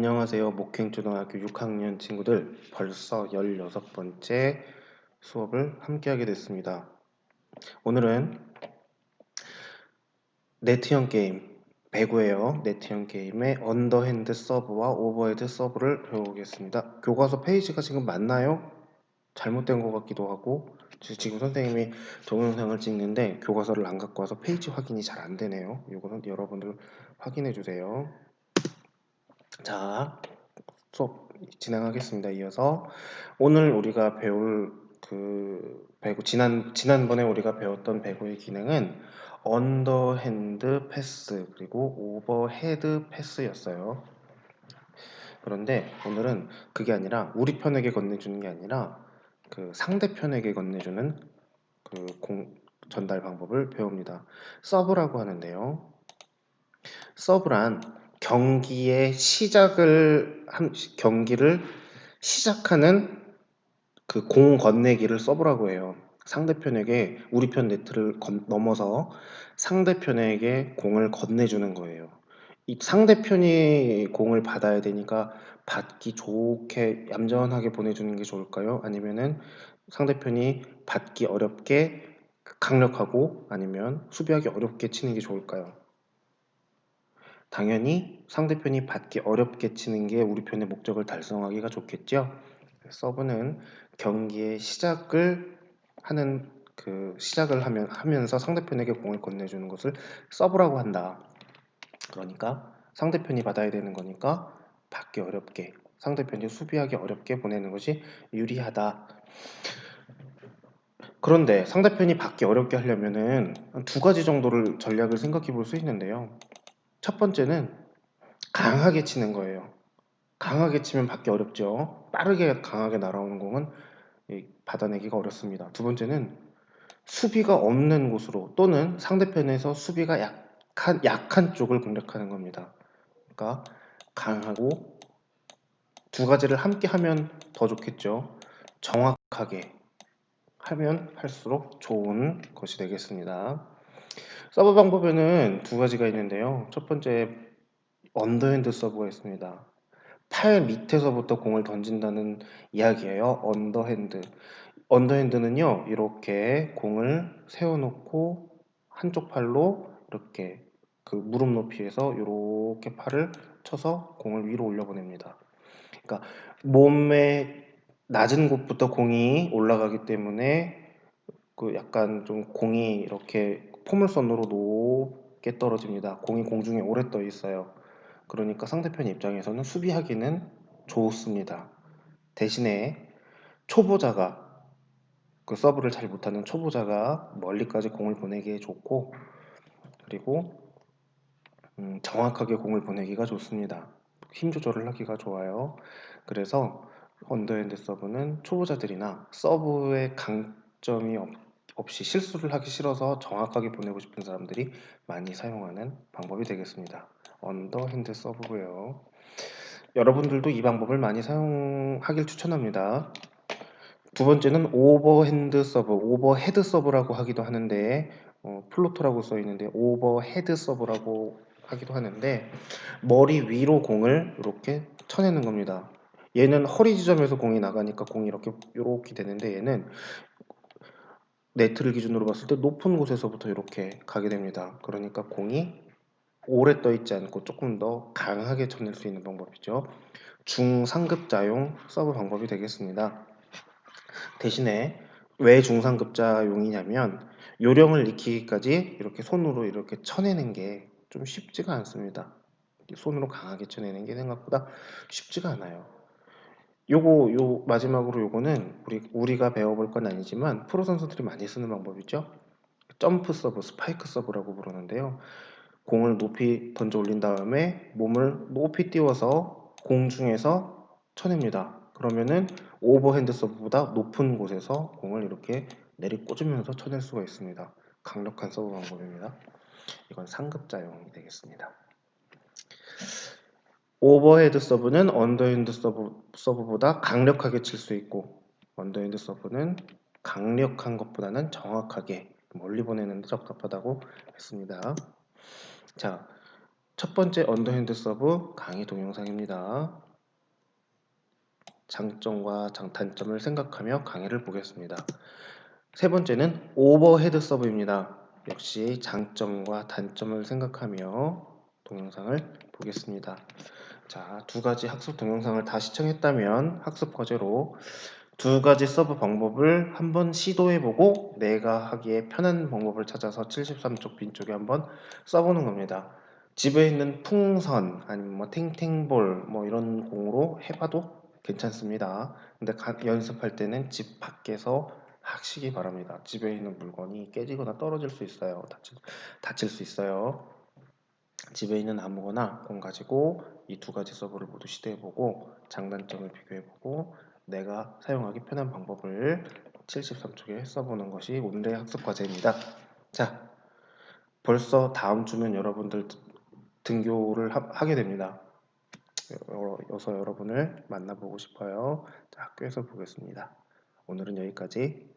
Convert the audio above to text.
안녕하세요. 목행초등학교 6학년 친구들, 벌써 16번째 수업을 함께하게 됐습니다. 오늘은 네트형 게임, 배구예요. 네트형 게임의 언더핸드 서브와 오버헤드 서브를 배워보겠습니다. 교과서 페이지가 지금 맞나요? 잘못된 것 같기도 하고, 지금 선생님이 동영상을 찍는데 교과서를 안 갖고 와서 페이지 확인이 잘 안 되네요. 이거는 여러분들 확인해 주세요. 자, 수업 진행하겠습니다. 이어서 오늘 우리가 배울 배구 지난번에 우리가 배웠던 배구의 기능은 언더핸드 패스 그리고 오버헤드 패스였어요. 그런데 오늘은 그게 아니라 우리 편에게 건네주는 게 아니라 그 상대편에게 건네주는 그 전달 방법을 배웁니다. 서브라고 하는데요. 서브란 경기를 시작하는 그 공 건네기를 서브라고 해요. 상대편에게 우리 편 네트를 넘어서 상대편에게 공을 건네주는 거예요. 이 상대편이 공을 받아야 되니까 받기 좋게 얌전하게 보내주는 게 좋을까요? 아니면은 상대편이 받기 어렵게 강력하고 아니면 수비하기 어렵게 치는 게 좋을까요? 당연히 상대편이 받기 어렵게 치는 게 우리 편의 목적을 달성하기가 좋겠죠. 서브는 경기의 시작을 하면서 상대편에게 공을 건네주는 것을 서브라고 한다. 그러니까 상대편이 받아야 되는 거니까 받기 어렵게, 상대편이 수비하기 어렵게 보내는 것이 유리하다. 그런데 상대편이 받기 어렵게 하려면은 두 가지 정도를 전략을 생각해 볼 수 있는데요. 첫 번째는 강하게 치는 거예요. 강하게 치면 받기 어렵죠. 빠르게 강하게 날아오는 공은 받아내기가 어렵습니다. 두 번째는 수비가 없는 곳으로 또는 상대편에서 수비가 약한 쪽을 공략하는 겁니다. 그러니까 강하고 두 가지를 함께 하면 더 좋겠죠. 정확하게 하면 할수록 좋은 것이 되겠습니다. 서브 방법에는 두 가지가 있는데요. 첫 번째 언더핸드 서브가 있습니다. 팔 밑에서부터 공을 던진다는 이야기예요. 언더핸드. 언더핸드는요, 이렇게 공을 세워놓고 한쪽 팔로 이렇게 그 무릎 높이에서 이렇게 팔을 쳐서 공을 위로 올려보냅니다. 그러니까 몸의 낮은 곳부터 공이 올라가기 때문에 그 약간 좀 공이 이렇게 포물선으로 높게 떨어집니다. 공이 공중에 오래 떠 있어요. 그러니까 상대편 입장에서는 수비하기는 좋습니다. 대신에 초보자가 그 서브를 잘 못하는 초보자가 멀리까지 공을 보내기에 좋고 그리고 정확하게 공을 보내기가 좋습니다. 힘 조절을 하기가 좋아요. 그래서 언더핸드 서브는 초보자들이나 서브의 강점이 없이 실수를 하기 싫어서 정확하게 보내고 싶은 사람들이 많이 사용하는 방법이 되겠습니다. 언더핸드 서브고요. 여러분들도 이 방법을 많이 사용하길 추천합니다. 두 번째는 오버핸드 서브, 오버헤드 서브라고 하기도 하는데 플로터라고 써 있는데 오버헤드 서브라고 하기도 하는데 머리 위로 공을 이렇게 쳐내는 겁니다. 얘는 허리 지점에서 공이 나가니까 공이 이렇게 되는데 얘는 네트를 기준으로 봤을 때 높은 곳에서부터 이렇게 가게 됩니다. 그러니까 공이 오래 떠 있지 않고 조금 더 강하게 쳐낼 수 있는 방법이죠. 중상급자용 서브 방법이 되겠습니다. 대신에 왜 중상급자용이냐면 요령을 익히기까지 이렇게 손으로 이렇게 쳐내는 게 좀 쉽지가 않습니다. 손으로 강하게 쳐내는 게 생각보다 쉽지가 않아요. 요 마지막으로 요거는 우리가 배워볼 건 아니지만 프로 선수들이 많이 쓰는 방법이죠. 점프 서브, 스파이크 서브라고 부르는데요. 공을 높이 던져 올린 다음에 몸을 높이 띄워서 공중에서 쳐냅니다. 그러면은 오버핸드 서브보다 높은 곳에서 공을 이렇게 내리꽂으면서 쳐낼 수가 있습니다. 강력한 서브 방법입니다. 이건 상급자용이 되겠습니다. 오버헤드 서브는 언더핸드 서브보다 강력하게 칠 수 있고 언더핸드 서브는 강력한 것보다는 정확하게 멀리 보내는 데 적합하다고 했습니다. 자, 첫 번째 언더핸드 서브 강의 동영상입니다. 장점과 단점을 생각하며 강의를 보겠습니다. 세 번째는 오버헤드 서브입니다. 역시 장점과 단점을 생각하며 동영상을 보겠습니다. 자, 두 가지 학습 동영상을 다 시청했다면 학습 과제로 두 가지 서브 방법을 한번 시도해보고 내가 하기에 편한 방법을 찾아서 73쪽 빈쪽에 한번 써보는 겁니다. 집에 있는 풍선 아니면 뭐 탱탱볼 뭐 이런 공으로 해봐도 괜찮습니다. 근데 연습할 때는 집 밖에서 하시기 바랍니다. 집에 있는 물건이 깨지거나 떨어질 수 있어요. 다칠 수 있어요. 집에 있는 아무거나 공 가지고 이 두 가지 서브를 모두 시도해보고 장단점을 비교해보고 내가 사용하기 편한 방법을 73쪽에 써보는 것이 오늘의 학습 과제입니다. 자, 벌써 다음 주면 여러분들 등교를 하게 됩니다. 여서 여러분을 만나보고 싶어요. 자, 학교에서 보겠습니다. 오늘은 여기까지.